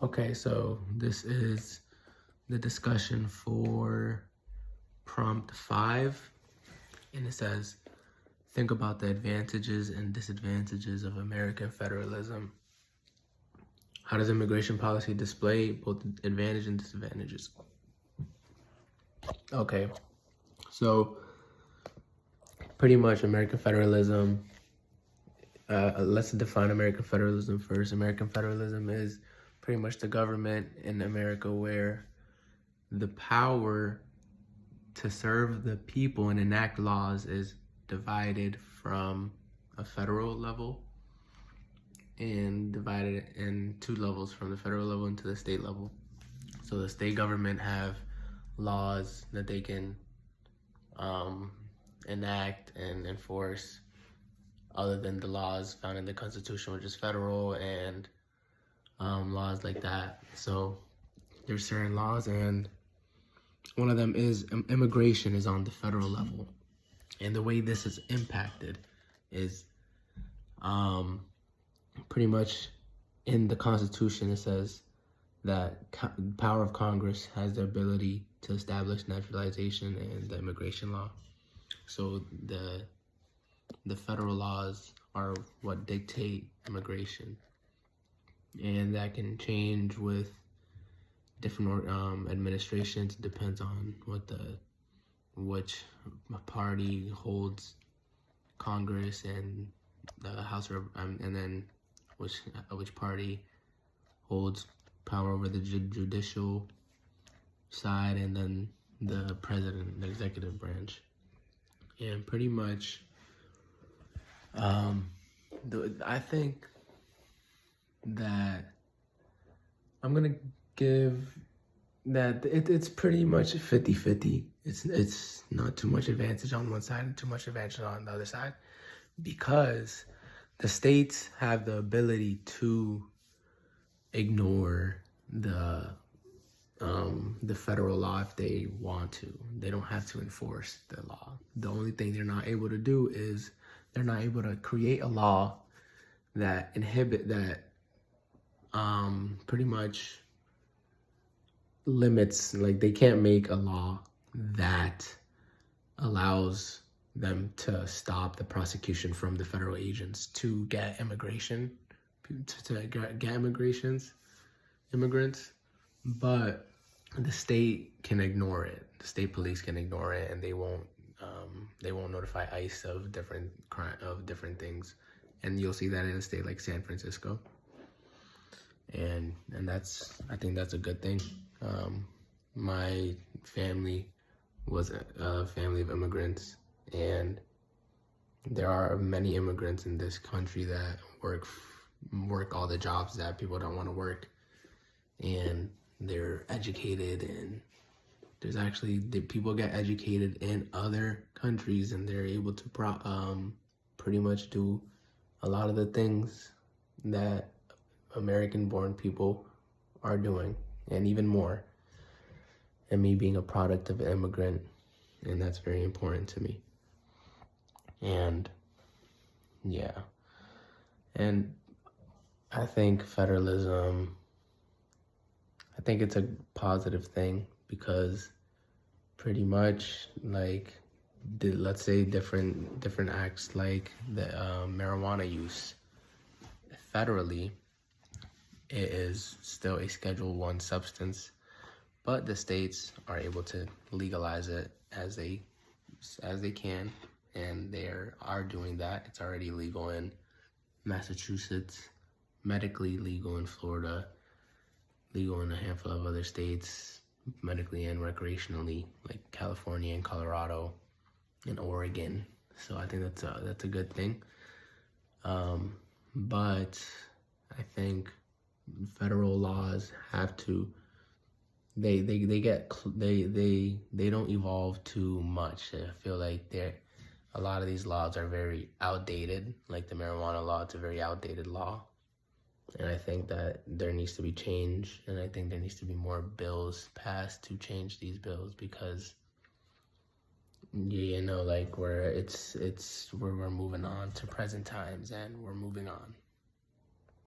Okay, so this is the discussion for prompt 5, and it says, think about the advantages and disadvantages of American federalism. How does immigration policy display both advantages and disadvantages? Okay, so pretty much American federalism, let's define American federalism first. American federalism is pretty much the government in America where the power to serve the people and enact laws is divided from a federal level and divided in 2 levels, from the federal level into the state level. So the state government have laws that they can enact and enforce other than the laws found in the Constitution, which is federal, and laws like that. So there's certain laws, and one of them is immigration is on the federal level. And the way this is impacted is pretty much in the Constitution, it says that power of Congress has the ability to establish naturalization and the immigration law. So the federal laws are what dictate immigration, and that can change with different administrations. It depends on which party holds Congress and the House of, and then which party holds power over the judicial side, and then the president, the executive branch. And pretty much, I think that I'm gonna give that it's pretty much 50-50. It's not too much advantage on one side and too much advantage on the other side, because the states have the ability to ignore the federal law if they want to. They don't have to enforce the law. The only thing they're not able to do is they're not able to create a law that pretty much limits, like they can't make a law that allows them to stop the prosecution from the federal agents to get immigration, to get immigrants, but the state can ignore it. The state police can ignore it, and they won't notify ICE of different things. And you'll see that in a state like San Francisco. And I think that's a good thing. My family was a family of immigrants, and there are many immigrants in this country that work all the jobs that people don't want to work, and they're educated, and there's actually people get educated in other countries, and they're able to pretty much do a lot of the things that American-born people are doing, and even more. And me being a product of an immigrant, and that's very important to me. And yeah, and I think federalism, I think it's a positive thing, because pretty much, like, let's say different acts like the marijuana use, federally it is still a Schedule I substance, but the states are able to legalize it as they can, and they are doing that. It's already legal in Massachusetts, medically legal in Florida, legal in a handful of other states, medically and recreationally, like California and Colorado and Oregon. So I think that's a good thing. But I think federal laws have to, they don't evolve too much. I feel like a lot of these laws are very outdated. Like the marijuana law, it's a very outdated law. And I think that there needs to be change, and I think there needs to be more bills passed to change these bills, because like we're moving on to present times, and we're moving on.